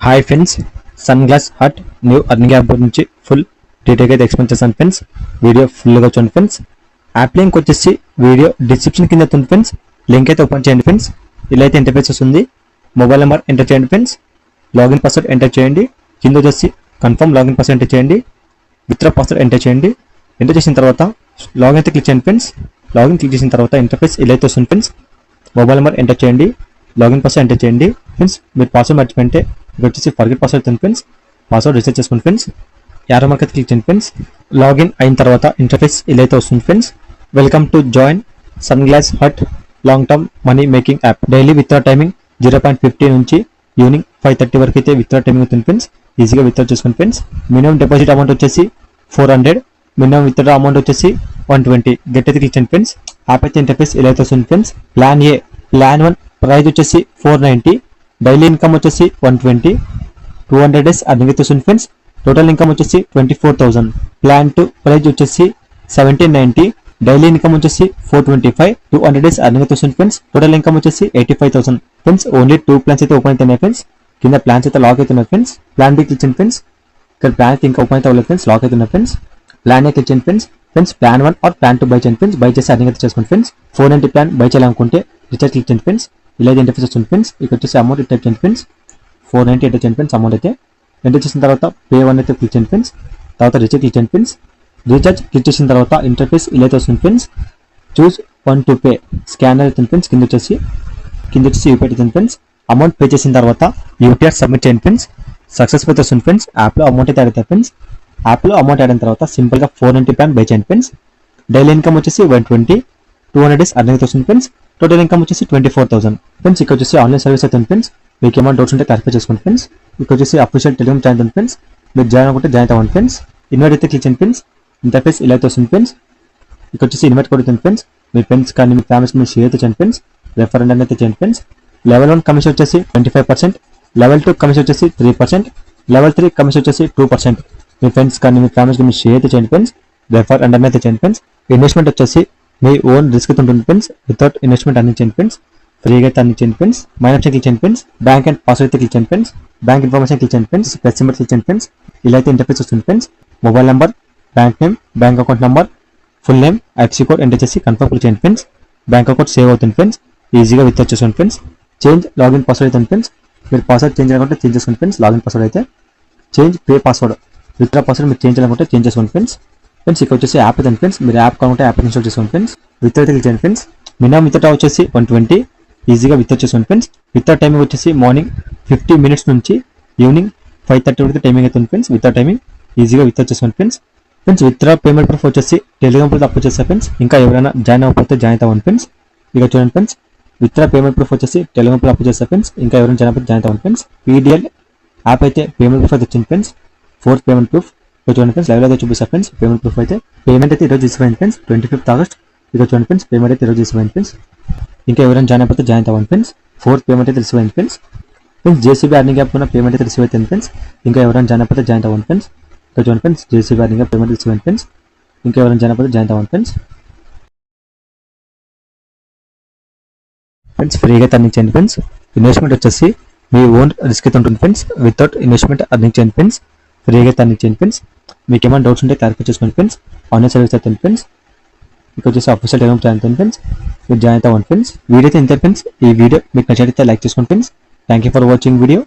Hi friends, Sun Glass Hut new earning app గురించి full డీటెయిల్గా అయితే ఎక్స్ప్లెయిన్ చేస్తాను ఫ్రెండ్స్. వీడియో ఫుల్గా చూడండి ఫ్రెండ్స్. యాప్ లింక్ వచ్చేసి వీడియో డిస్క్రిప్షన్ కింద ఉంది ఫ్రెండ్స్. లింక్ అయితే ఓపెన్ చేయండి ఫ్రెండ్స్. ఇలా అయితే ఇంటర్ఫేస్ వస్తుంది. మొబైల్ నెంబర్ ఎంటర్ చేయండి ఫ్రెండ్స్. లాగిన్ పాస్వర్డ్ ఎంటర్ చేయండి. కింద వచ్చేసి కన్ఫర్మ్ లాగిన్ పాస్వర్డ్ ఎంటర్ చేయండి. విత్డ్రా పాస్వర్డ్ ఎంటర్ చేయండి. ఎంటర్ చేసిన తర్వాత లాగిన్ అయితే క్లిక్ చేయండి ఫ్రెండ్స్. లాగిన్ క్లిక్ చేసిన తర్వాత ఇంటర్ఫేస్ ఇలా అయితే వస్తుంది ఫ్రెండ్స్. మొబైల్ నెంబర్ ఎంటర్ చేయండి. లాగిన్ పాస్వర్డ్ ఎంటర్ చేయండి ఫ్రెండ్స్. మీరు పాస్వర్డ్ మర్చిపోయింటే ఇక్కడ వచ్చేసి ఫర్గెట్ పాస్వర్డ్ ఉంది ఫ్రెండ్స్. పాస్వర్డ్ రీసెట్ చేసుకోండి ఫ్రెండ్స్. యారో మార్క్ అయితే క్లిక్ చేయండి ఫ్రెండ్స్. లాగిన్ అయిన తర్వాత ఇంటర్ఫేస్ ఇలా అయితే వస్తుంది friends. Welcome to join Sun Glass Hut long term money making app. Daily withdraw timing 0.50 నుంచి ఈవినింగ్ 5:30 వరకు అయితే విత్డ్రా టైమింగ్ అవుతుంది ఫ్రెండ్స్. ఈజీగా విత్డ్రా చేసుకోండి ఫ్రెండ్స్. మినిమం డిపాజిట్ అమౌంట్ వచ్చేసి 400, మినిమం విత్డ్రా అమౌంట్ వచ్చేసి 120. గెట్ అయితే క్లిక్ చేయండి ఫ్రెండ్స్. యాప్ అయితే ఇంటర్ఫేస్ ఇలా అయితే వస్తుంది ఫ్రెండ్స్. ప్లాన్ ఏ, ప్లాన్ 1 ప్రైస్ వచ్చేసి 490, డైలీ ఇన్కమ్ వచ్చేసి 120, 200 డేస్ అర్నింగ్ అయితే వస్తుంది ఫ్రెండ్స్. టోటల్ ఇన్కమ్ వచ్చేసి 24,000. ప్లాన్ 2 ప్రైస్ వచ్చేసి 1790, డైలీ ఇన్కమ్ వచ్చేసి 425, 200 డేస్ అర్నింగ్ అయితే వస్తుంది ఫ్రెండ్స్. టోటల్ ఇన్కమ్ వచ్చేసి 85,000 ఫ్రెండ్స్. ఓన్లీ 2 ప్లాన్స్ అయితే ఓపెన్ అవుతున్నాయి ఫ్రెండ్స్. కింద ప్లాన్స్ అయితే లాక్ అవుతున్నాయి ఫ్రెండ్స్. ప్లాన్ బి క్లిక్ చేయండి ఫ్రెండ్స్. ఇక్కడ ప్లాన్ అయితే ఇంకా ఓపెన్ అయితే అవ్వలేదు ఫ్రెండ్స్, లాక్ అవుతున్నాయి ఫ్రెండ్స్. ప్లాన్ ఏ క్లిక్ చేయండి friends. Friends plan 1 or plan 2 buy చేయండి ఫ్రెండ్స్. బై చేసి అర్నింగ్ అయితే చేసుకోండి ఫ్రెండ్స్. 490 ప్లాన్ బై చేయాలనుకుంటే రీఛార్జ్ క్లిక్ చేయండి ఫ్రెండ్స్. ఇలా ఇంటర్ఫేస్ వస్తుంది ఫ్రెండ్స్. ఇక్కడ వచ్చేసి అమౌంట్ టైప్ చేయండి ఫ్రెండ్స్. 490 ఎంటర్ చేయండి ఫ్రెండ్స్. అమౌంట్ అయితే ఎంటర్ చేసిన తర్వాత పే 1 అయితే క్లిక్ చేయండి ఫ్రెండ్స్. తర్వాత రీఛార్జ్ క్లిక్ చేయండి ఫ్రెండ్స్. రీఛార్జ్ క్లిక్ చేసిన తర్వాత ఇంటర్ఫేస్ ఇలా అయితే వస్తుంది friends. Choose 1 to pay, scanner అవుతుంది ఫ్రెండ్స్. కింద వచ్చేసి యూపీఐ అవుతుంది ఫ్రెండ్స్. అమౌంట్ పే చేసిన తర్వాత యూపీఐ సబ్మిట్ చేయండి ఫ్రెండ్స్. సక్సెస్ఫుల్ అయితే వస్తుంది ఫ్రెండ్స్. యాప్లో అమౌంట్ అయితే అడుగుతాయి ఫ్రెండ్స్. యాప్లో అమౌంట్ అయిన తర్వాత సింపుల్గా 490 ప్లాన్ బై చేయండి ఫ్రెండ్స్. డైలీ ఇన్కమ్ వచ్చేసి 120, 200 డేస్ అర్నింగ్ అయితే వస్తుంది ఫ్రెండ్స్. టోటల్ ఇన్కమ్ వచ్చేసి 24,000 ఫ్రెండ్స్. ఇక్కడ వచ్చేసి ఆన్లైన్ సర్వీస్ అయితే ఉంది ఫ్రెండ్స్. మీకు ఏమైనా డౌట్స్ ఉంటే క్లారిఫై చేసుకోండి ఫ్రెండ్స్. ఇక్కడ వచ్చేసి అఫీషియల్ టెలిగ్రామ్ ఛానల్ ఉంది ఫ్రెండ్స్. మీరు జాయిన్ అనుకుంటే జాయిన్ అవ్వండి ఫ్రెండ్స్. ఇన్వైట్ అయితే క్లిక్ చేయండి ఫ్రెండ్స్. ఇంటర్ఫేస్ ఇలా అయితే వస్తుంది ఫ్రెండ్స్. ఇక్కడ వచ్చేసి ఇన్వైట్ కోడ్ ఉంది ఫ్రెండ్స్. మీ ఫ్రెండ్స్ కానీ మీ ఫ్యామిలీస్ మీరు షేర్ అయితే చేయండి ఫ్రెండ్స్. రెఫరెండ్ అయితే చేయండి ఫ్రెండ్స్. లెవెల్ 1 కమిషన్ వచ్చేసి 25%, లెవెల్ 2 కమిషన్ వచ్చేసి 3%, లెవెల్ 3 కమిషన్ వచ్చేసి 2%. మీ ఫ్రెండ్స్ కానీ మీ ఫ్యామిలీస్ మీరు షేర్ అయితే చేయండి ఫ్రెండ్స్. రెఫర్ అండ్ అయితే చేయండి ఫ్రెండ్స్. ఇన్వెస్ట్మెంట్ వచ్చేసి మీ ఓన్ రిస్క్ అయితే ఉంటుంది ఫ్రెండ్స్. వితౌట్ ఇన్వెస్ట్మెంట్ అన్ని చేయండి ఫ్రెండ్స్. ఫ్రీగా అయితే అన్ని చేయండి ఫ్రెండ్స్. మైనస్ క్లిక్ చేయండి ఫ్రెండ్స్. బ్యాంక్ అండ్ పాస్వర్డ్ అయితే క్లిక్ చేయండి ఫ్రెండ్స్. బ్యాంక్ ఇన్ఫర్మేషన్ క్లిక్ చేయండి ఫ్రెండ్స్. ప్లస్ సింబల్ క్లిక్ చేయండి ఫ్రెండ్స్. ఇలా అయితే ఇంటర్ఫేస్ వస్తుంది friends. Mobile number, bank name, bank account number, full name, IFC code enter చేసి confirm click చేయండి ఫ్రెండ్స్. బ్యాంక్ అకౌంట్ సేవ్ అవుతుంది ఫ్రెండ్స్. ఈజీగా విత్ వచ్చేస్తుంది ఫ్రెండ్స్. చేంజ్ లాగిన్ పాస్వర్డ్ అవుతుంది ఫ్రెండ్స్. మీరు పాస్వర్డ్ చేంజ్ అనుకుంటే చేంజ్ చేసుకోండి ఫ్రెండ్స్. లాగిన్ పాస్వర్డ్ అయితే change pay password, withdraw password మీరు చేంజ్ అనుకుంటే చేంజ్ చేసుకోండి ఫ్రెండ్స్. ఫ్రెండ్స్ ఇక్కడ వచ్చేసి యాప్ అవుతుంది ఫ్రెండ్స్. మీరు యాప్ కావాలంటే యాప్ ఇన్స్టాల్ చేసుకోండి ఫ్రెండ్స్. విత్డ్రా క్లిక్ చేయండి ఫ్రెండ్స్. మినిమం విత్డ్రా వచ్చేసి 120, ఈజీగా విత్ వచ్చేసుకోండి ఫ్రెండ్స్. విత్డ్రా టైమింగ్ వచ్చేసి మార్నింగ్ 50 minutes నుంచి ఈవినింగ్ 5:30 వరకు టైమింగ్ అవుతుంది ఫ్రెండ్స్. విత్డ్రా టైమింగ్ ఈజీగా విత్ వచ్చేసుకోండి friends. Friends withdraw payment proof వచ్చేసి టెలిగ్రామ్ ప్రూఫ్ అప్లోడ్ చేస్తారు ఫ్రెండ్స్. ఇంకా ఎవరైనా జాయిన్ అవ్వకపోతే జాయిన్ అవ్వండి ఫ్రెండ్స్. ఇక చూడండి ఫ్రెండ్స్, విత్డ్రా పేమెంట్ ప్రూఫ్ వచ్చేసి టెలిగ్రామ్ ప్రూఫ్ అప్లోడ్ చేస్తారు ఫ్రెండ్స్. ఇంకా ఎవరైనా జాయిన్ అవ్వకపోతే జాయిన్ అవ్వండి ఫ్రెండ్స్. పీడిఎల్ యాప్ అయితే పేమెంట్ ప్రూఫ్ అయితే వచ్చింది ఫ్రెండ్స్. 4th పేమెంట్ ప్రూఫ్ చూడండి ఫ్రెండ్స్. లైవ్లో అయితే చూపిస్తారు ఫ్రెండ్స్. పేమెంట్ ప్రూఫ్ అయితే పేమెంట్ అయితే ఈరోజు తీసుకుపోయింది ఫ్రెండ్స్. 25th August. ఇక చూడండి ఫ్రెండ్స్, పేమెంట్ అయితే ఈరోజు తీసుకుపోయింది ఫ్రెండ్స్. ఇంకా ఎవరైనా జాయిన్ అయిపోతే జాయిన్ అవ్వండి ఫ్రెండ్స్. 4th పేమెంట్ అయితే తెలిసిపోయింది friends. Friends JCB earning app ఉన్న పేమెంట్ అయితే రిసీవ్ అవుతుంది ఫ్రెండ్స్. ఇంకా ఎవరైనా జాయిన్ అయిపోతే జాయిన్ అవ్వండి ఫ్రెండ్స్. ఇక్కడ చూడండి friends, JCB earning app payment receive అయింది ఫ్రెండ్స్. ఇంకా ఎవరైనా జాయిన్ అయిపోతే జాయిన్ అవ్వండి ఫ్రెండ్స్. ఫ్రెండ్స్ ఫ్రీగా అర్నింగ్ చేయండి ఫ్రెండ్స్. ఇన్వెస్ట్మెంట్ వచ్చేసి మీ ఓన్ రిస్క్ అయితే ఉంటుంది ఫ్రెండ్స్. వితౌట్ ఇన్వెస్ట్మెంట్ అర్నింగ్ చేయండి ఫ్రెండ్స్. ఫ్రీగా అర్నింగ్ చేయండి ఫ్రెండ్స్. మీకు ఏమైనా డౌట్స్ ఉంటే క్లారిఫై చేసుకోండి ఫ్రెండ్స్. ఆన్లైన్ సర్వీస్ అవుతుంది ఫ్రెండ్స్. ఇక్కడ వచ్చేసి అఫీషియల్ టెలిగ్రామ్ ఛానల్ అవుతుంది ఫ్రెండ్స్. మీరు జాయిన్ అవ్వండి ఫ్రెండ్స్. వీడియో అయితే ఇంతే ఫ్రెండ్స్. ఈ వీడియో మీకు నచ్చితే లైక్ చేసుకోండి friends. Thank you for watching video.